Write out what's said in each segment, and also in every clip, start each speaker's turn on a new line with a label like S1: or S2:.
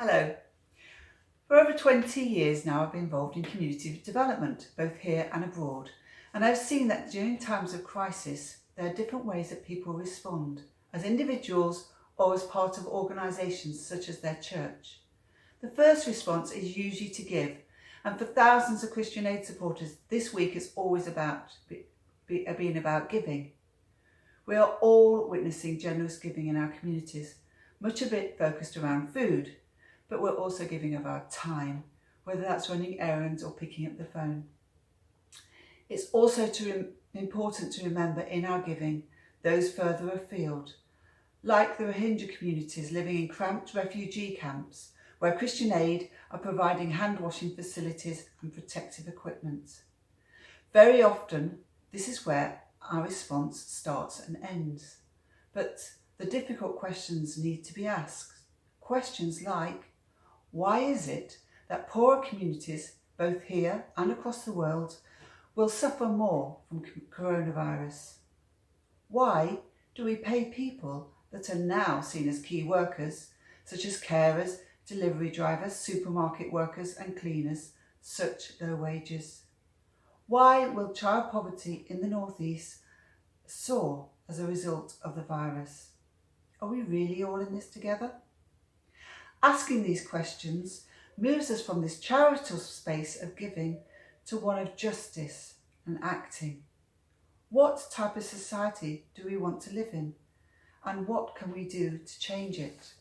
S1: Hello. For over 20 years now I've been involved in community development, both here and abroad, and I've seen that during times of crisis there are different ways that people respond, as individuals or as part of organisations such as their church. The first response is usually to give, and for thousands of Christian Aid supporters this week is always been about giving. We are all witnessing generous giving in our communities, much of it focused around food. But we're also giving of our time, whether that's running errands or picking up the phone. It's also important to remember in our giving those further afield, like the Rohingya communities living in cramped refugee camps, where Christian Aid are providing hand washing facilities and protective equipment. Very often, this is where our response starts and ends. But the difficult questions need to be asked. Questions like, why is it that poorer communities, both here and across the world, will suffer more from coronavirus? Why do we pay people that are now seen as key workers, such as carers, delivery drivers, supermarket workers and cleaners, such low wages? Why will child poverty in the northeast soar as a result of the virus? Are we really all in this together? Asking these questions moves us from this charitable space of giving to one of justice and acting. What type of society do we want to live in? And what can we do to change it?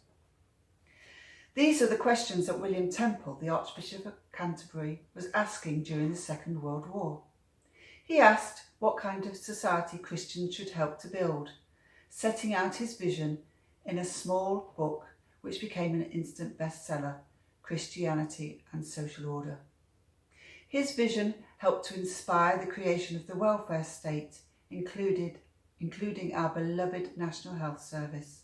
S1: These are the questions that William Temple, the Archbishop of Canterbury, was asking during the Second World War. He asked what kind of society Christians should help to build, setting out his vision in a small book which became an instant bestseller, Christianity and Social Order. His vision helped to inspire the creation of the welfare state, including our beloved National Health Service.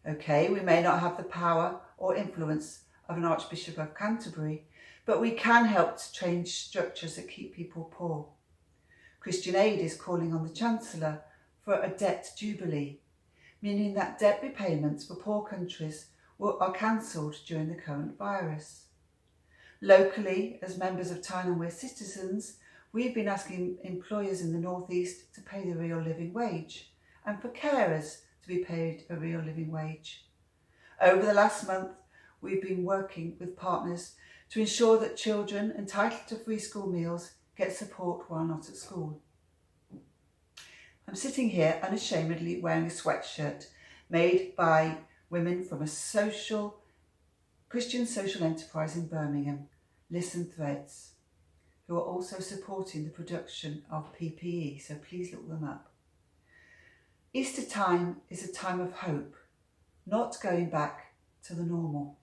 S1: Okay, we may not have the power or influence of an Archbishop of Canterbury, but we can help to change structures that keep people poor. Christian Aid is calling on the Chancellor for a debt jubilee, meaning that debt repayments for poor countries are cancelled during the current virus. Locally, as members of Tyne and Wear Citizens, we've been asking employers in the North East to pay the real living wage, and for carers to be paid a real living wage. Over the last month, we've been working with partners to ensure that children entitled to free school meals get support while not at school. I'm sitting here unashamedly wearing a sweatshirt made by women from a Christian social enterprise in Birmingham, Listen Threads, who are also supporting the production of PPE, so please look them up. Easter time is a time of hope, not going back to the normal.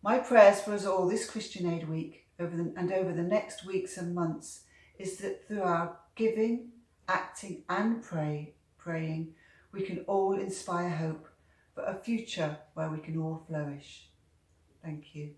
S1: My prayers for us all this Christian Aid Week over the next weeks and months is that through our giving, acting and praying, we can all inspire hope for a future where we can all flourish. Thank you.